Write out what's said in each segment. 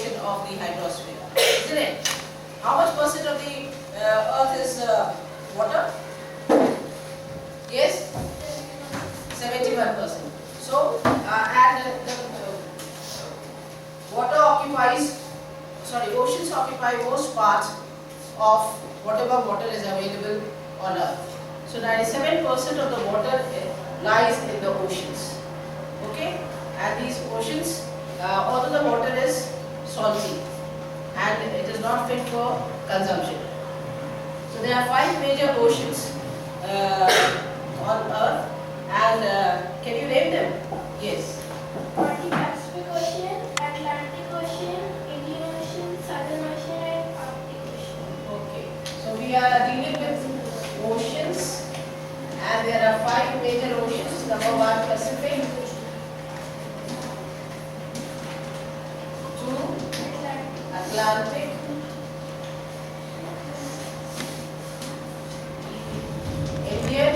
portion of the hydrosphere, isn't it? How much percent of the earth is water? Yes? 71%. So, oceans occupy most part of whatever water is available on earth. So 97% of the water lies in the oceans. Okay? And these oceans, although the water is salty and it is not fit for consumption. So there are 5 major oceans on earth, and can you name them? Yes. Pacific Ocean, Atlantic Ocean, Indian Ocean, Southern Ocean, and Arctic Ocean. Okay. So we are dealing with oceans, and there are 5 major oceans. Number 1, Pacific. 2, Atlantic. Indian.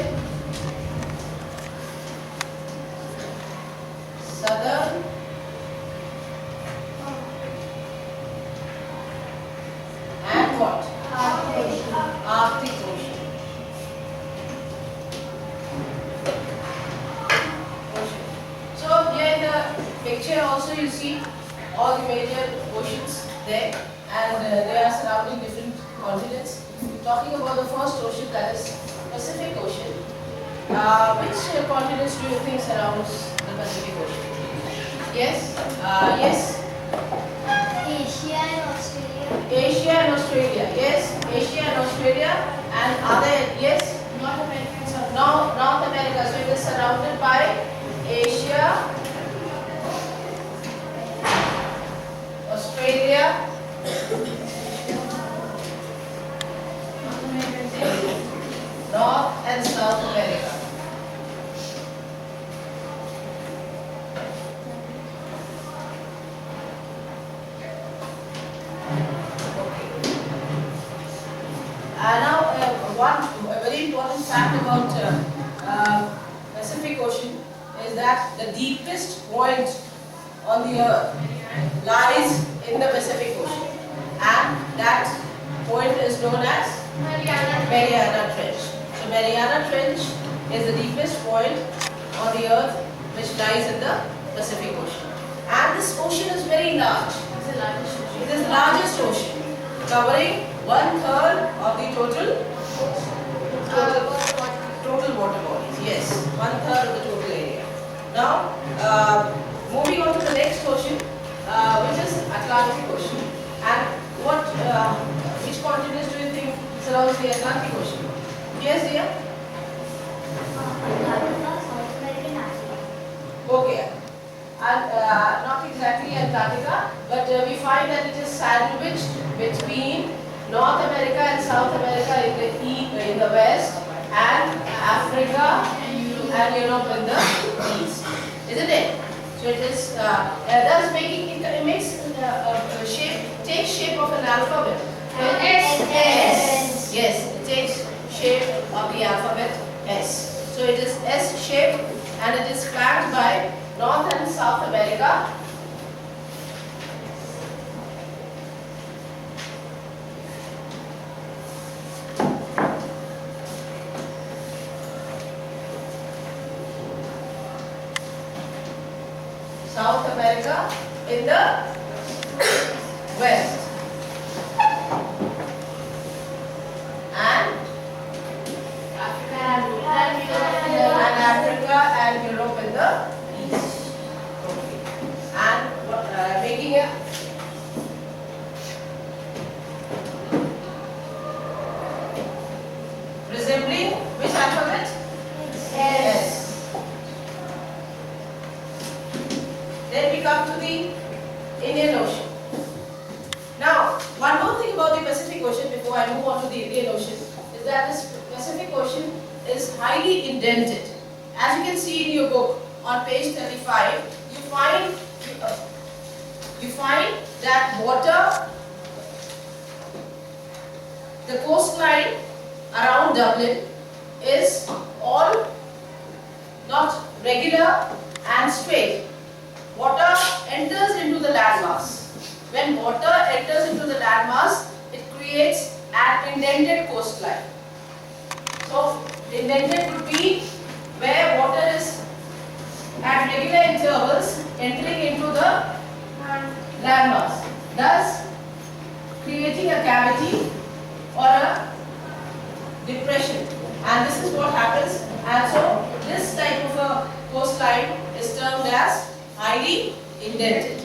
Southern. And what? Arctic Ocean. So here in the picture also you see all the major oceans there, and they are surrounding different continents. We're talking about the first ocean, that is Pacific Ocean. Which continents do you think surrounds the Pacific Ocean? Yes? Yes? Asia and Australia. Asia and Australia. Yes? Asia and Australia. And other, yes? North America. So North America. So it is surrounded by Asia, Australia, North and South America. Now, one very important fact about Pacific Ocean is that the deepest point on the earth lies in the Pacific Ocean, and that point is known as Mariana Trench. So Mariana Trench is the deepest point on the earth which lies in the Pacific Ocean. And this ocean is very large. It is the largest ocean, covering 1/3 of the total water bodies. Yes, 1/3 of the total area. Now, moving on to the next ocean, which is Atlantic Ocean. And which continents do you think surrounds the Atlantic Ocean? Yes, dear? South America and Africa. Okay. And not exactly Antarctica, but we find that it is sandwiched between North America and South America in the west, and Africa and Europe in the east, isn't it? So it is thus it makes takes shape of an alphabet. S. Yes, it takes shape of the alphabet S. So it is S shape, and it is flanked by North and South America. South America in the west, and Africa and Europe in the east. Okay. And making a resembling which alphabet? S. Then we come to the Indian Ocean. Now, one more thing about the Pacific Ocean before I move on to the Indian Ocean is that this Pacific Ocean is highly indented. As you can see in your book on page 35, you find that water, the coastline around Dublin is all not regular and straight. Water enters into the landmass. When when water enters into the landmass, it creates an indented coastline. So indented would be where water is at regular intervals entering into the landmass, thus creating a cavity or a depression, and this is what happens. And so this type of a coastline is termed as highly indented.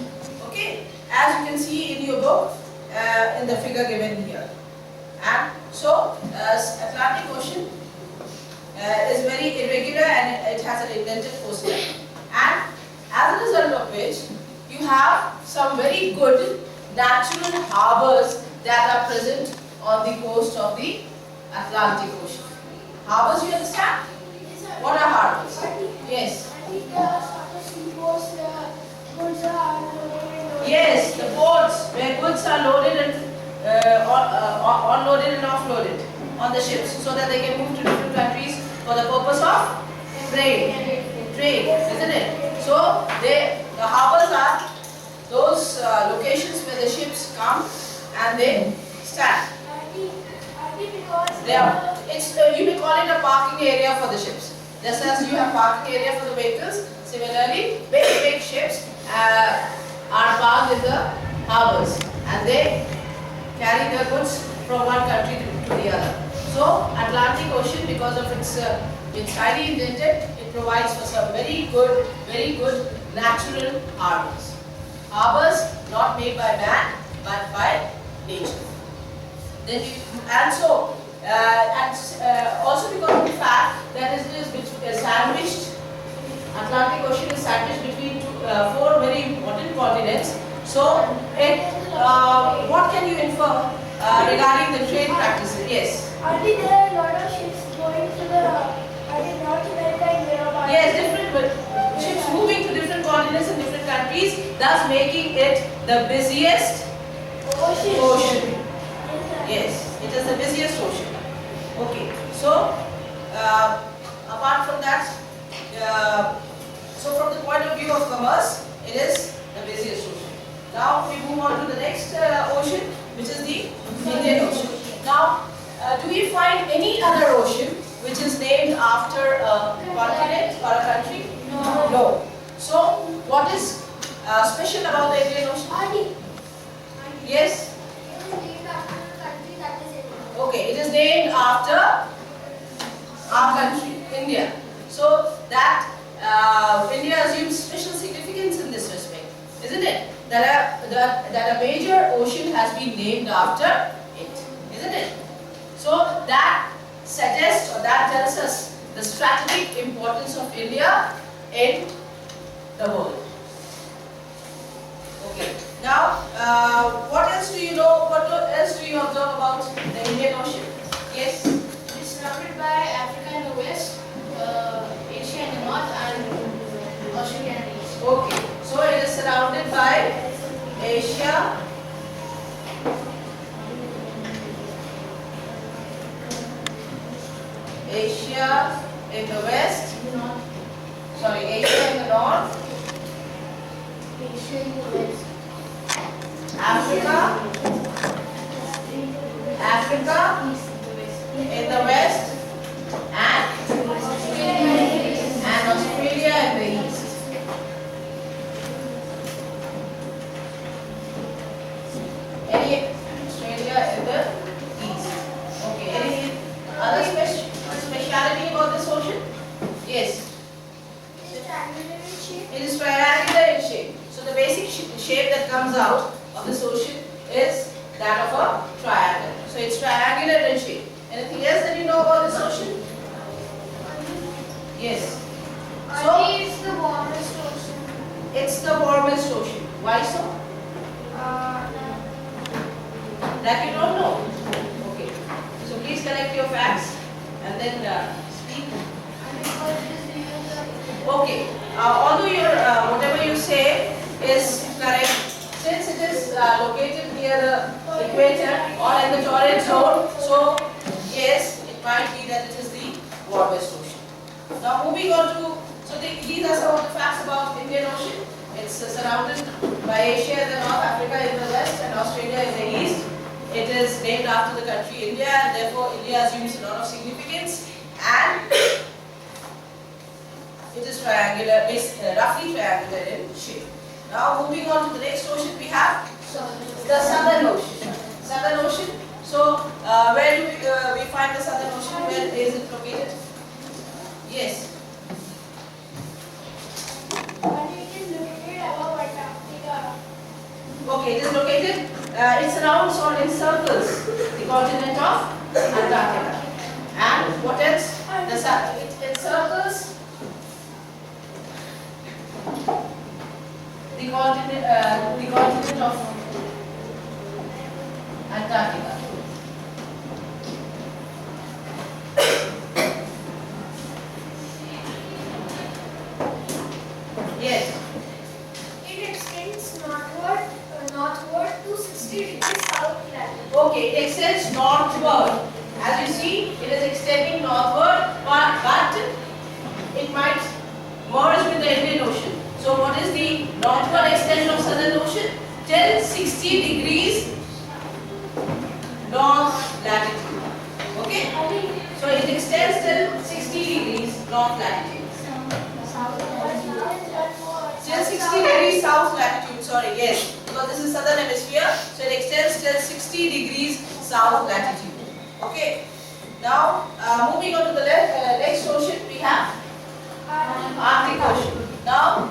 Okay, as you can see in your book, in the figure given here. And so Atlantic Ocean is very irregular and it has an indented coastline, and as a result of which you have some very good natural harbors that are present on the coast of the Atlantic Ocean. Harbors, you understand? What are harbors? Yes. Yes, the ports where goods are loaded and unloaded and offloaded on the ships, so that they can move to different countries for the purpose of trade, isn't it? So the harbors are those locations where the ships come and they stand. You may call it a parking area for the ships. Just as you have parking area for the vehicles, similarly, big ships are parked in the harbors and they carry their goods from one country to the other. So, Atlantic Ocean, because of its highly indented, it provides for some very good natural harbors. Harbors not made by man, but by nature. Then also because of the fact that it is sandwiched, Atlantic Ocean is sandwiched between four very important continents. So, what can you infer regarding the trade practices? Yes. Already there are a lot of ships going to the North America and Europe. Yes, different ships moving to different continents and different countries, thus making it the busiest ocean. Yes, it is the busiest ocean. Okay, so apart from that, so from the point of view of commerce, it is the busiest ocean. Now we move on to the next ocean, which is the Indian Ocean. Now, do we find any other ocean which is named after a continent or a country? No. So, what is special about the Indian Ocean? Yes? Okay, it is named after our country, India. So, that India assumes special significance in this respect, isn't it? That a major ocean has been named after it, isn't it? So that suggests or that tells us the strategic importance of India in the world. Okay. Now, what else do you know? What else do you observe about the Indian Ocean? Yes. It is surrounded by Africa in the west, Asia in the north, and Australia in the east. Okay. So it is surrounded by Asia, Asia in the west, Asia in the north, Asia in the west, Africa in the west, and Australia in the east. Australia in the east. Okay. Any other speciality about this ocean? Yes. It is triangular in shape. So the basic shape that comes out of this ocean is that of a triangle. So it's triangular in shape. Anything else that you know about this ocean? Yes. So It's the warmest ocean. it's the warmest ocean. Why so? That you don't know. Okay. So please collect your facts and then speak. Okay. Although your whatever you say is correct, since it is located near the equator or in the torrid zone, so yes, it might be that it is the warmest ocean. Now moving on to, these are some of the facts about Indian Ocean. It's surrounded by Asia in the north, Africa in the west, is named after the country India, and therefore India assumes a lot of significance, and it is triangular, roughly triangular in shape. Now moving on to the next ocean, we have the Southern Ocean. Southern Ocean. So where do we find the Southern Ocean? Where is it located? Yes. And it is located above Antarctica. Okay, it is located. It surrounds or encircles the continent of Antarctica. And what else? It encircles the continent of Antarctica. Yes. It extends northward to 60 degrees south latitude. Okay, it extends northward. As you see, it is extending northward, but it might merge with the Indian Ocean. So what is the northward extension of Southern Ocean? Till 60 degrees north latitude. Okay? So it extends till 60 degrees north latitude. Till 60 degrees south latitude, sorry, yes. Because this is southern hemisphere, so it extends till 60 degrees south latitude. Okay? Now, moving on to the next ocean, we have Arctic Ocean. Now,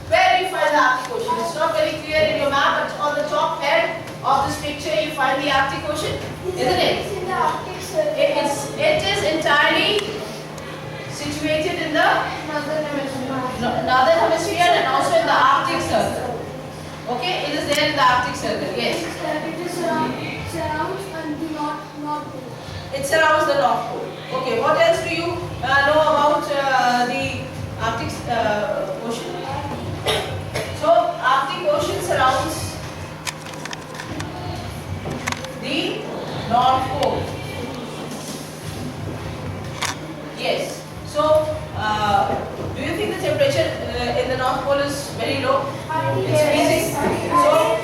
where do you find the Arctic Ocean? It's not very clear in your map, but on the top head of this picture, you find the Arctic Ocean, isn't it? It's in the Arctic Circle. It is entirely situated in the northern hemisphere and also in the Arctic Circle. Okay, it is there in the Arctic Circle. Yes. It surrounds the North Pole. It surrounds the North Pole. Okay, what else do you know about the Arctic Ocean? So, Arctic Ocean surrounds the North Pole. Yes. So, do you think the temperature in the North Pole is very low? It's freezing. So,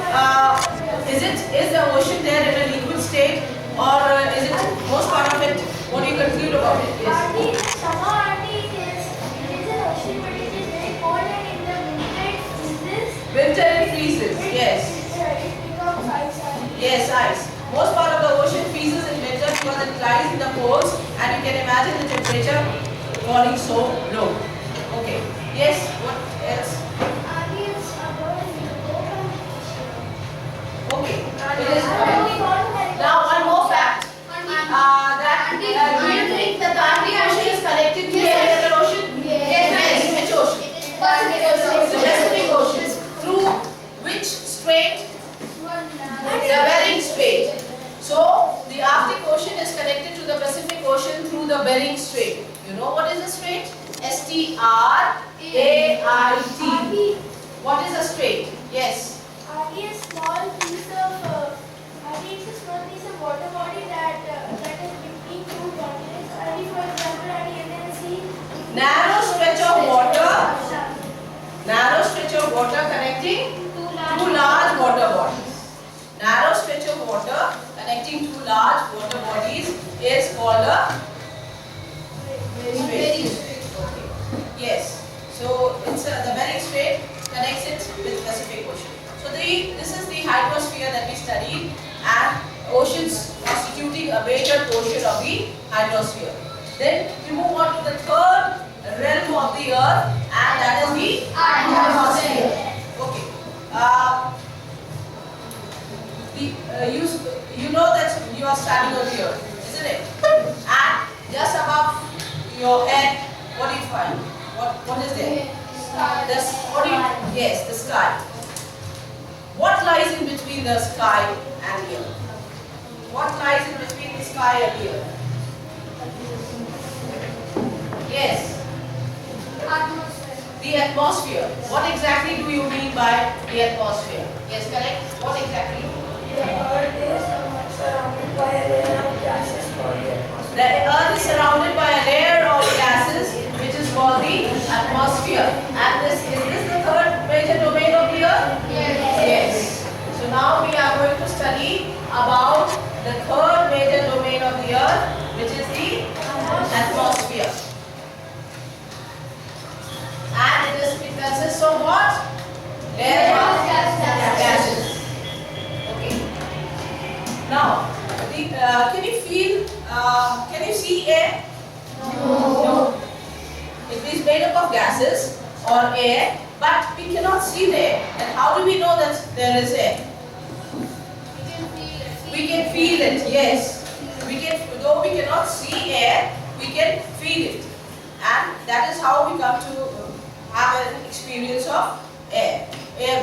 is the ocean there in a liquid state, or is it most part of it? What do you conclude about it? Yes. In the summer, it is an ocean, but it is very cold, and in the winter it freezes. Winter it freezes. Yes. It becomes ice. Yes, ice. Most part of the ocean freezes in winter because it lies in the poles, and you can imagine the temperature falling so low. Okay. Yes. What else? Okay. It is. Now one more fact. Do you think that the Arctic Ocean is connected to any other ocean? Yes. Which ocean? The Pacific Ocean. Through which strait? The Bering Strait. So the Arctic Ocean is connected to the Pacific Ocean through the Bering Strait. You know what is a strait? Strait. What is a strait? Yes. It's a small piece of water body that is between two continents. For example, you can see Narrow stretch of water connecting two large water bodies. Narrow stretch of water connecting two large water bodies is called a strait. Okay. Yes. So it's the Bering Strait connects it with Pacific Ocean. So this is the hydrosphere that we studied, and oceans constituting a major portion of the hydrosphere. Then we move on to the third realm of the earth, and that is the atmosphere. Okay. You know that you are standing on the earth, isn't it? And just above your head, what do you find? What is there? Yes, the sky. What lies in between the sky and the earth? What lies in between the sky and the earth? Yes. The atmosphere. What exactly do you mean by the atmosphere? Yes, correct. What exactly? the earth is surrounded by a layer of gases called the atmosphere. The earth is surrounded by a layer of gases which is called the atmosphere. And is this the third major domain of the earth? Yes. So now we are going to study about the third major domain of the earth, which is the atmosphere. And it consists of what? Air and gases. Okay. Now, can you feel, can you see air? No. It is made up of gases or air, but we cannot see the air. And how do we know that there is air? We can feel it, yes. Though we cannot see air, we can feel it. And that is how we come to have an experience of air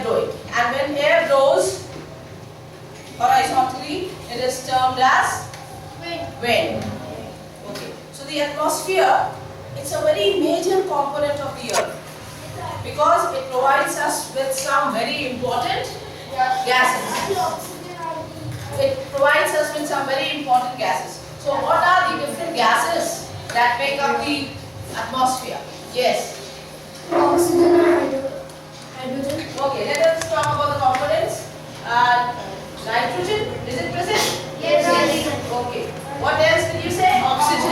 blowing. And when air blows horizontally, it is termed as wind. Okay. So the atmosphere, it's a very major component of the earth because it provides us with some very important gases. It provides us with some very important gases. So what are the different gases that make up the atmosphere? Yes. Oxygen and hydrogen. Okay, let us talk about the components. Nitrogen, is it present? Yes. Okay. What else did you say? Oxygen.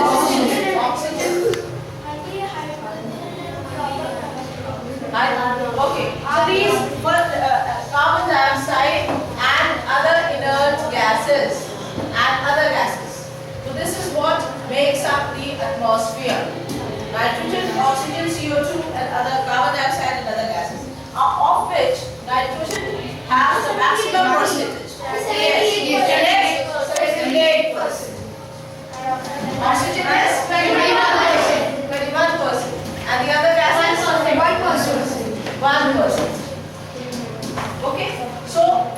Oxygen. Okay. So these carbon dioxide and other inert gases and other gases. So this is what makes up the atmosphere. Nitrogen, oxygen, CO2 and other carbon dioxide and other gases. Of which nitrogen has the maximum percentage. Yes, 78%. Oxygen is 21%. And the other gases 1%. Okay, so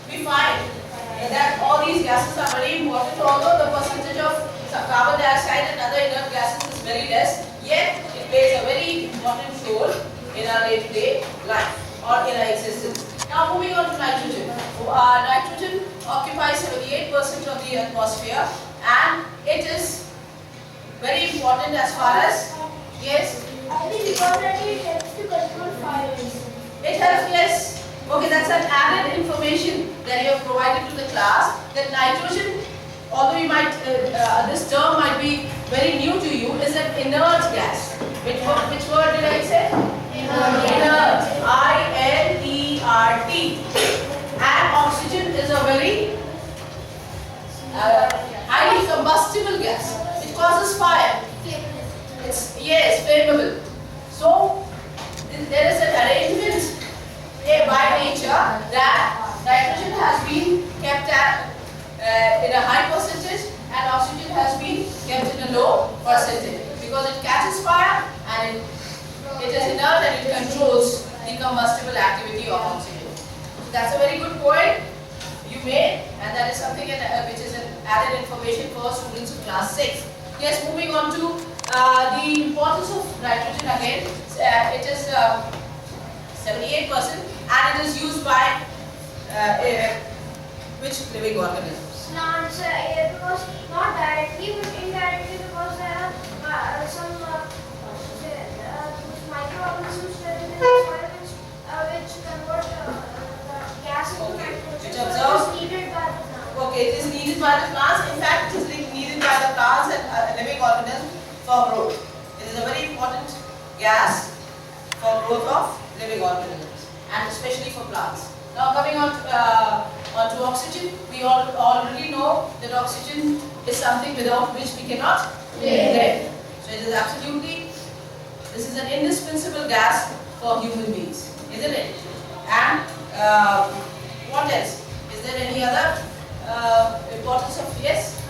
we find that all these gases are very important, although the percentage of carbon dioxide and other inert gases is very less, yet it plays a very important role in our day-to-day life or in our existence. Now moving on to nitrogen. Nitrogen occupies 78% of the atmosphere and it is very important as far as, yes? I think because it helps to control fires. It helps, yes. Okay, that's an added information that you have provided to the class, that nitrogen, although you might, this term might be very new to you, is an inert gas. Which word did I say? Inert. I-N-E-R-T. And oxygen is a very highly combustible gas. It causes fire. It's, yes, flammable. So, there is an arrangement by nature that nitrogen has been kept at in a high percentage and oxygen has been kept in a low percentage because it catches fire and it is inert and it controls the combustible activity of oxygen. So that's a very good point you made, and that is something which is an added information for students of class 6. Yes, moving on to the importance of nitrogen again. It is 78% and it is used by which living organisms? Plants, because not directly but indirectly, because there are some microorganisms within the soil which convert the gas into nitrogen. Which So absorb? it is needed by the plant. Okay, it is needed by the plants. In fact, it is needed by the plants and living organisms for growth. It is a very important gas for growth of living organisms and especially for plants. Now coming on to oxygen, we all already know that oxygen is something without which we cannot live. So it is absolutely, this is an indispensable gas for human beings, isn't it? And what else? Is there any other importance of, yes?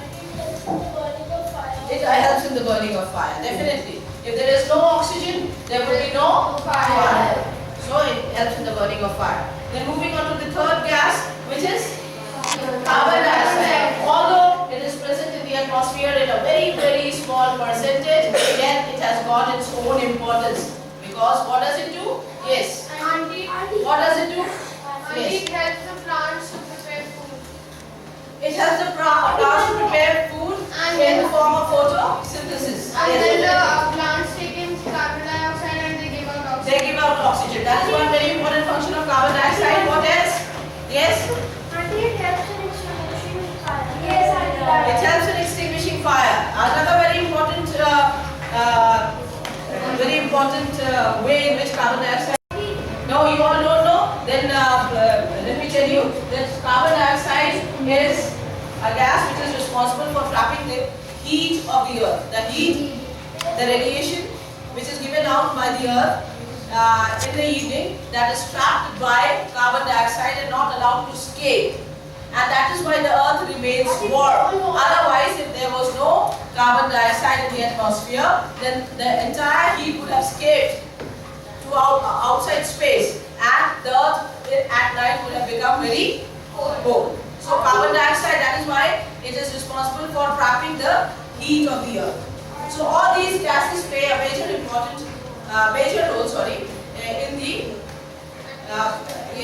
It helps in the burning of fire, definitely. If there is no oxygen, there will be no fire. So it helps in the burning of fire. Then moving on to the third gas, which is carbon dioxide. Although it is present in the atmosphere in a very, very small percentage, yet it has got its own importance. Because what does it do? Yes. What does it do? Yes. It helps the plants to prepare food. It helps the plants to prepare food in the form of photosynthesis. And Yes. then the plants take in carbon dioxide and they give out oxygen. They give out oxygen. That is one very important function of carbon dioxide. What else? Yes? I think it helps in its motion. you that carbon dioxide is a gas which is responsible for trapping the heat of the earth. The heat, the radiation which is given out by the earth in the evening, that is trapped by carbon dioxide and not allowed to escape. And that is why the earth remains warm. Otherwise, if there was no carbon dioxide in the atmosphere, then the entire heat would have escaped to outside space, and the earth at night would have become very cold. So carbon dioxide, that is why it is responsible for trapping the heat of the earth. So all these gases play a major role,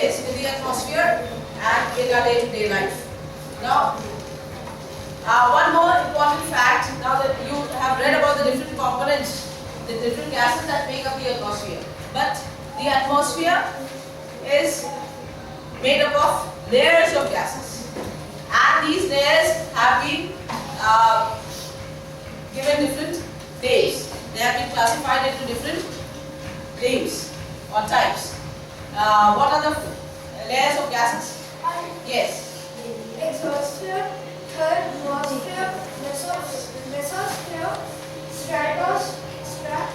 in the atmosphere and in our day-to-day life. Now, one more important fact. Now that you have read about the different components, the different gases that make up the atmosphere, but the atmosphere is made up of layers of gases, and these layers have been given different names. They have been classified into different names or types. What are the layers of gases? Yes. Exosphere, thermosphere, mesosphere, stratosphere,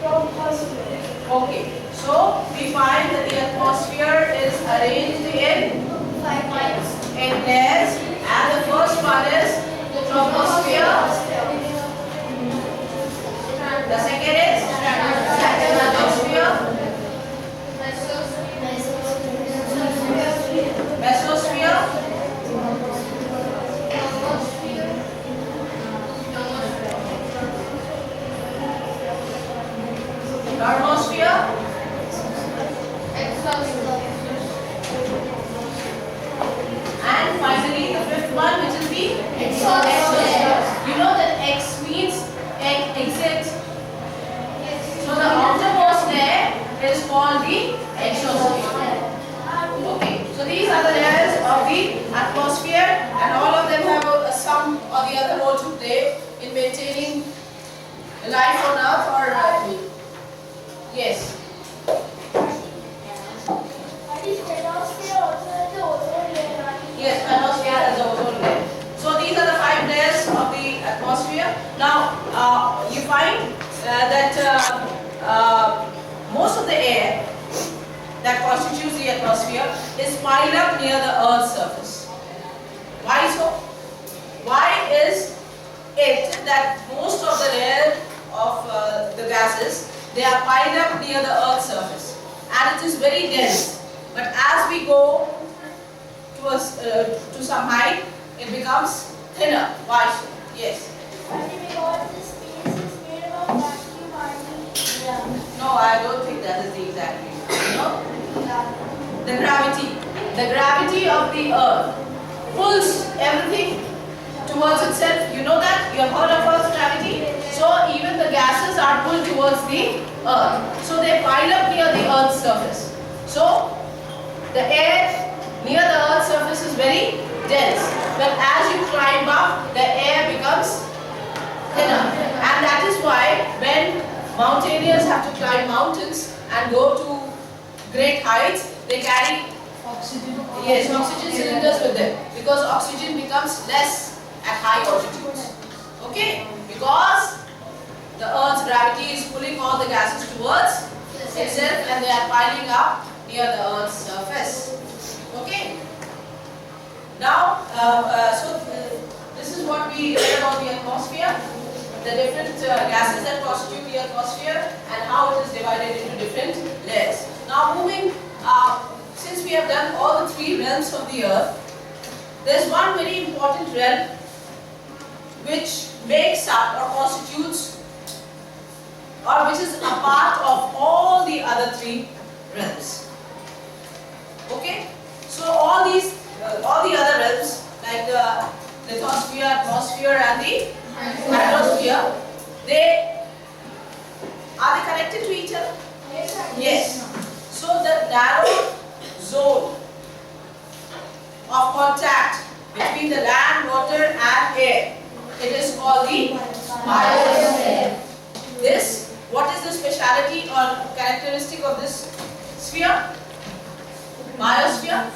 troposphere. Okay. So we find that the atmosphere is arranged in 5 layers. layers, and the first one is the troposphere. The second is stratosphere. Mesosphere, thermosphere, and finally the fifth one, which is the exosphere. You know that X means exit. So the outermost layer is called the exosphere. Okay, so these are the layers of the atmosphere, and all of them have some or the other role to play in maintaining life on Earth or yes. Yes, atmosphere as the ozone layer. So these are the 5 layers of the atmosphere. Now you find that most of the air that constitutes the atmosphere is piled up near the Earth's surface. Why so? Why is it that most of the layer of the gases, they are piled up near the Earth's surface, and it is very dense, but as we go to some height, it becomes thinner. Why so? Yes. Because the space is made of vacuum and No, I don't think that is the exact reason. No? The gravity of the earth pulls everything towards itself. You know that? You have heard of Earth's gravity? So even the gases are pulled towards the earth. So they pile up near the Earth's surface. So the air near the Earth's surface is very dense. But as you climb up, the air becomes thinner. And that is why when mountaineers have to climb mountains and go to great heights, they carry oxygen cylinders with them, because oxygen becomes less at high altitudes. Okay? Because the Earth's gravity is pulling all the gases towards itself, and they are piling up near the Earth's surface. Okay? Now, this is what we read about the atmosphere, the different gases that constitute the atmosphere, and how it is divided into different layers. Now, moving, since we have done all the 3 realms of the earth, there is one very important realm which makes up or constitutes, or which is a part of all the other 3 realms. Okay? So all the other realms, like the lithosphere, atmosphere, and the hydrosphere, are they connected to each other? Yes. So the narrow zone of contact between the land, water, and air, it is called the biosphere. What is the speciality or characteristic of this sphere? sphere?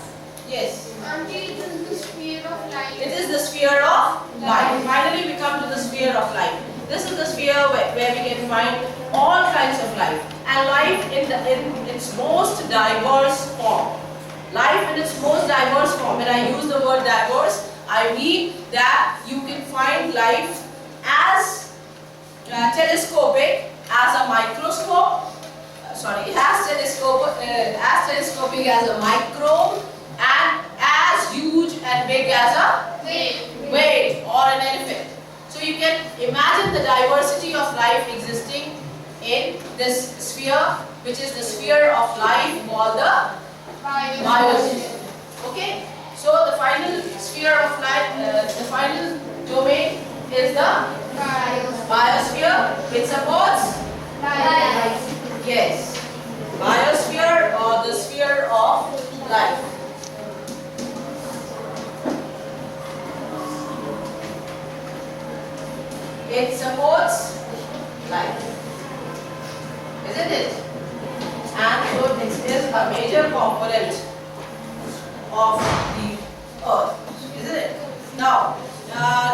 Yes. Auntie, it is the sphere of light. It is the sphere of life. Finally, we come to the sphere of life. This is the sphere where we can find all kinds of life. And life in its most diverse form. Life in its most diverse form. When I use the word diverse, I mean that you can find life as telescopic as a microscope. As telescopic as a microbe, and as huge and big as a whale or an elephant. So you can imagine the diversity of life existing in this sphere, which is the sphere of life called the biosphere. Okay? So the final sphere of life, the final domain is the biosphere, which supports life. Yes. Biosphere or the sphere of life. It supports life, isn't it? And so it is a major component of the earth, isn't it? Now,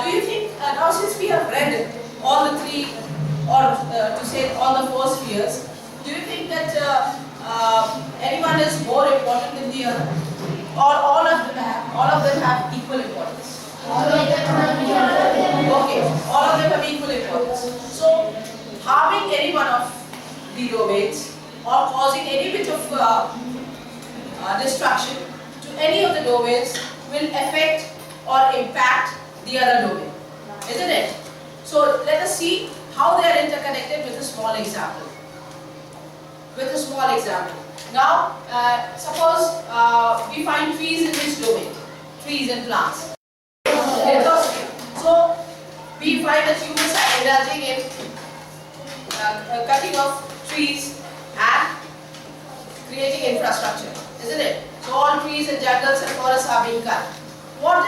do you think, now since we have read all the three, or to say all the four spheres, do you think that anyone is more important than the other? Or all of them have equal importance? Okay, all of them have equal importance. So, harming any one of the domains or causing any bit of destruction to any of the domains will affect or impact the other domain, isn't it? So, let us see how they are interconnected with a small example. Now, suppose we find trees in which domain? Trees and plants. So, we find that humans are indulging in cutting of trees and creating infrastructure, isn't it? So, all trees and jungles and forests are being cut. What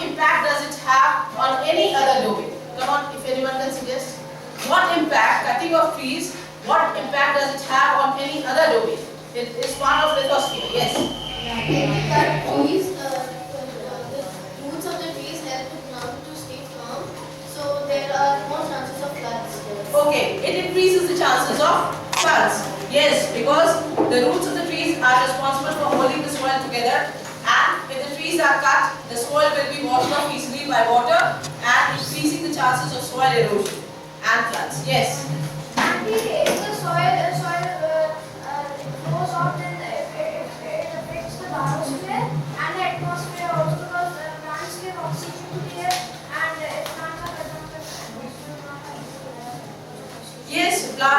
impact does it have on any other domain? Come on, if anyone can suggest. What impact, cutting of trees, what impact does it have on any other domain? It is one of lithosphere, yes. The roots of the trees help the plant to stay firm, so there are more chances of floods. Okay, it increases the chances of floods. Yes, because the roots of the trees are responsible for holding the soil together, and if the trees are cut, the soil will be washed off easily by water and increasing the chances of soil erosion and floods. Yes. And if the soil goes off, then it affects the biosphere and the atmosphere also, because plants give oxygen to the air, and if plants are cut down, Yes, the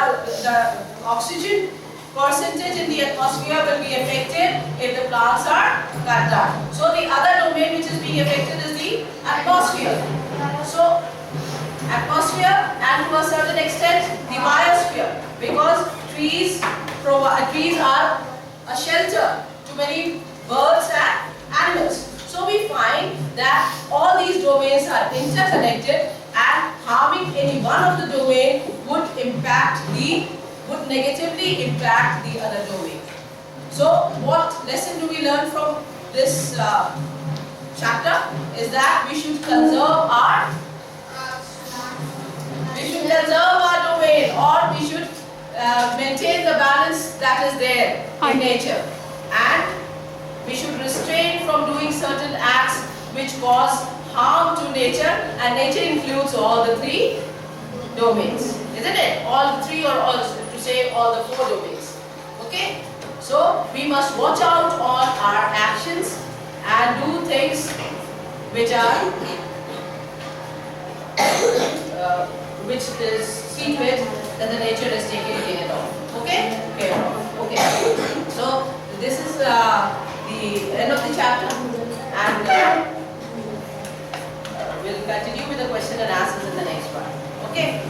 oxygen percentage in the atmosphere will be affected if the plants are cut down. So the other domain which is being affected is the atmosphere. So atmosphere and to a certain extent the biosphere, because trees are a shelter to many birds and animals. So we find that all these domains are interconnected, and harming any one of the domain would negatively impact the other domain. So what lesson do we learn from this chapter is that we should conserve our domain, or we should maintain the balance that is there in nature, and we should restrain from doing certain acts which cause harm to nature, and nature includes all the three domains, isn't it? All the three, or to say all the four domains. Okay? So we must watch out on our actions and do things which are which is see to it that the nature is taken care of. Okay? Okay. So this is the end of the chapter, and we'll continue with the question and answers in the next part. Okay?